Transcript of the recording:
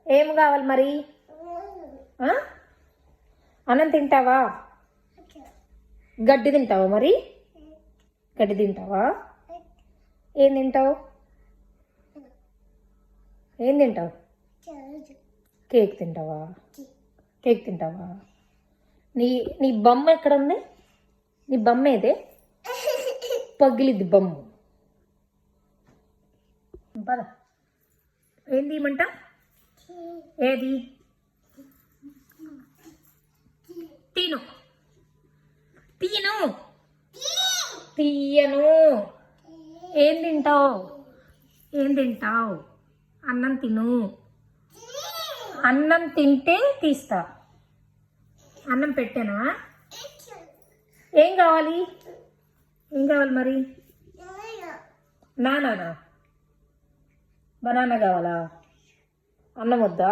ఏం కావాలి మరి? అన్నం తింటావా? గడ్డి తింటావా మరి? గడ్డి తింటావా? ఏం తింటావు? ఏం తింటావు? కేక్ తింటావా? కేక్ తింటావా? నీ నీ బొమ్మ ఎక్కడ ఉంది? నీ బొమ్మ ఏదే? పగిలిద్ది బొమ్మ. పద. ఏం తీయమంట? ఏది? తిను. తీయను. తీయను. ఏం తింటావు? ఏం తింటావు? అన్నం తిను. అన్నం తింటే తీస్తా. అన్నం పెట్టానా? ఏం కావాలి? ఏం కావాలి మరి? నానా బనానా కావాలా? అన్నం వద్దా?